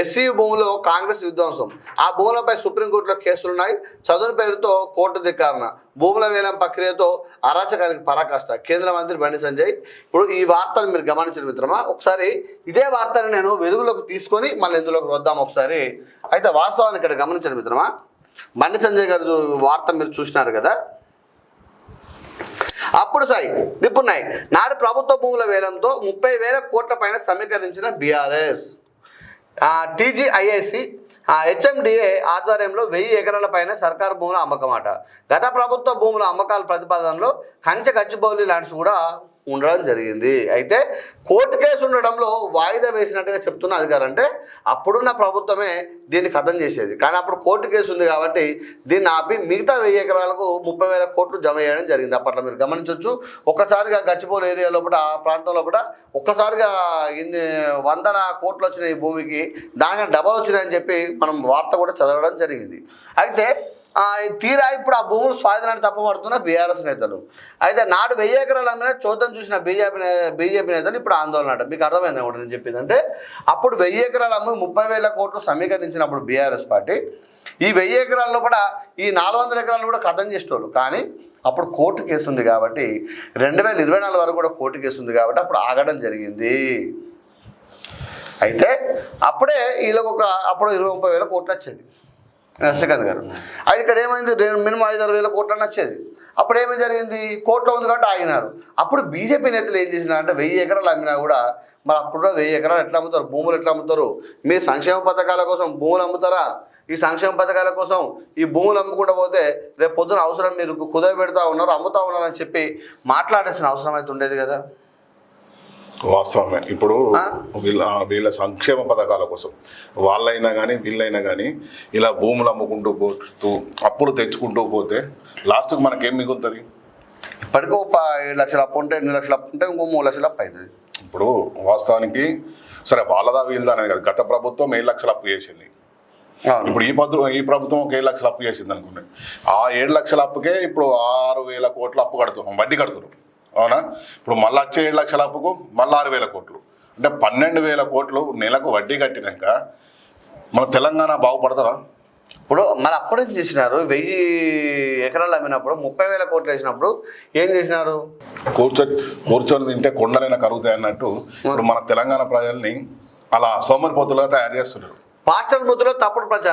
SC భూములో Congress విధ్వంసం. ఆ భూములపై సుప్రీంకోర్టులో కేసులున్నాయి. చదువు పేరుతో కోర్టు ధిక్కారణ. భూముల వేలం ప్రక్రియతో అరాచకానికి పరాకాష్ట. కేంద్ర మంత్రి బండి సంజయ్. ఇప్పుడు ఈ వార్తను మీరు గమనించిన మిత్రమా, ఒకసారి ఇదే వార్తను నేను వెలుగులోకి తీసుకొని మళ్ళీ ఇందులోకి వద్దాం ఒకసారి. అయితే వాస్తవాన్ని ఇక్కడ గమనించిన మిత్రమా, బండి సంజయ్ గారు వార్త మీరు చూసినారు కదా. అప్పుడు సాయి దిప్పున్నాయి. నాడు ప్రభుత్వ భూముల వేలంతో 30,000 కోట్ల పైన సమీకరించిన బీఆర్ఎస్. టీజీఐఐసి హెచ్ఎండిఏ ఆధ్వర్యంలో 1000 ఎకరాల పైన సర్కారు భూముల అమ్మకమాట. గత ప్రభుత్వ భూముల అమ్మకాల ప్రతిపాదనలో గచ్చిబౌలి ల్యాండ్స్ కూడా ఉండడం జరిగింది. అయితే కోర్టు కేసు ఉండడంలో వాయిదా వేసినట్టుగా చెప్తున్న అధికారం. అంటే అప్పుడున్న ప్రభుత్వమే దీన్ని ఖతం చేసేది, కానీ అప్పుడు కోర్టు కేసు ఉంది కాబట్టి దీన్ని ఆపి మిగతా 1000 ఎకరాలకు 30,000 కోట్లు జమ చేయడం జరిగింది. అప్పట్లో మీరు గమనించవచ్చు. ఒక్కసారిగా గచ్చిబౌలి ఏరియా లోపల, ఆ ప్రాంతం లోపల ఒక్కసారిగా ఇన్ని 100 కోట్లు వచ్చినాయి ఈ భూమికి, దానికన్నా డబల్ వచ్చినాయని చెప్పి మనం వార్త కూడా చదవడం జరిగింది. అయితే తీరా ఇప్పుడు ఆ భూములు స్వాధీనాన్ని తప్పబడుతున్న బీఆర్ఎస్ నేతలు. అయితే నాడు 1000 ఎకరాల మీద చోద్యం చూసిన బీజేపీ నేతలు ఇప్పుడు ఆందోళన అంట. మీకు అర్థమైంది కూడా నేను చెప్పింది. అంటే అప్పుడు 1000 ఎకరాల అమ్మి 30,000 కోట్లు సమీకరించినప్పుడు బీఆర్ఎస్ పార్టీ ఈ 1000 ఎకరాల్లో కూడా ఈ 400 ఎకరాలు కూడా ఖతం చేసేవాళ్ళు. కానీ అప్పుడు కోర్టు కేసు ఉంది కాబట్టి 2024 వరకు కూడా కోర్టు కేసు ఉంది కాబట్టి అప్పుడు ఆగడం జరిగింది. అయితే అప్పుడే వీళ్ళకు అప్పుడు 20-30,000 కోట్లు వచ్చేది శ్రీకాంత్ గారు. అది ఇక్కడ ఏమైంది, మినిమం 5-6,000 కోట్లు వచ్చేది. అప్పుడు ఏమేమి జరిగింది, కోర్టులో ఉంది కాబట్టి ఆగినారు. అప్పుడు బీజేపీ నేతలు ఏం చేసినారంటే 1000 ఎకరాలు అమ్మినా కూడా మరి అప్పుడు 1000 ఎకరాలు ఎట్లా అమ్ముతారు, భూములు ఎట్లా అమ్ముతారు, మీ సంక్షేమ పథకాల కోసం భూములు అమ్ముతారా, ఈ సంక్షేమ పథకాల కోసం ఈ భూములు అమ్ముకుంటూ పోతే రేపు పొద్దున అవసరం మీరు కుదవ పెడతా ఉన్నారు, అమ్ముతా ఉన్నారు అని చెప్పి మాట్లాడాల్సిన అవసరం అయితే ఉండేది కదా. వాస్తవమే. ఇప్పుడు వీళ్ళ సంక్షేమ పథకాల కోసం వాళ్ళైనా కానీ వీళ్ళైనా కానీ ఇలా భూములు అమ్ముకుంటూ పోతూ అప్పులు తెచ్చుకుంటూ పోతే లాస్ట్కి మనకేం మిగులుతుంది? ఇప్పటికీ 7 లక్షల అప్పు ఉంటే, 8 లక్షల అప్పు ఉంటే ఇంకో 3 లక్షల అప్పు అవుతుంది. ఇప్పుడు వాస్తవానికి సరే వాళ్ళదా వీళ్ళదా అనేది కాదు, గత ప్రభుత్వం 7 లక్షల అప్పు చేసింది. ఇప్పుడు ఈ ప్రభుత్వం ఒక 7 లక్షల అప్పు చేసింది అనుకోండి. ఆ 7 లక్షల అప్పుకే ఇప్పుడు 6,000 కోట్ల అప్పు కడుతున్నాం, వడ్డీ కడుతున్నాం. అవునా? ఇప్పుడు మళ్ళీ వచ్చే 7 లక్షల అప్పుకు మళ్ళీ 6,000 కోట్లు, అంటే 12,000 కోట్లు నెలకు వడ్డీ కట్టినాక మన తెలంగాణ బాగుపడుతుందా? ఇప్పుడు మరి అప్పుడేం చేసినారు, 1000 ఎకరాలు అమ్మినప్పుడు 30,000 కోట్లు వేసినప్పుడు ఏం చేసినారు, కూర్చొని తింటే కొండలైనా కరుగుతాయి అన్నట్టు ఇప్పుడు మన తెలంగాణ ప్రజల్ని అలా సోమరిపోతులుగా తయారు చేస్తున్నారు. పాస్టర్ ముద్దులో తప్పుడు ప్రచారం.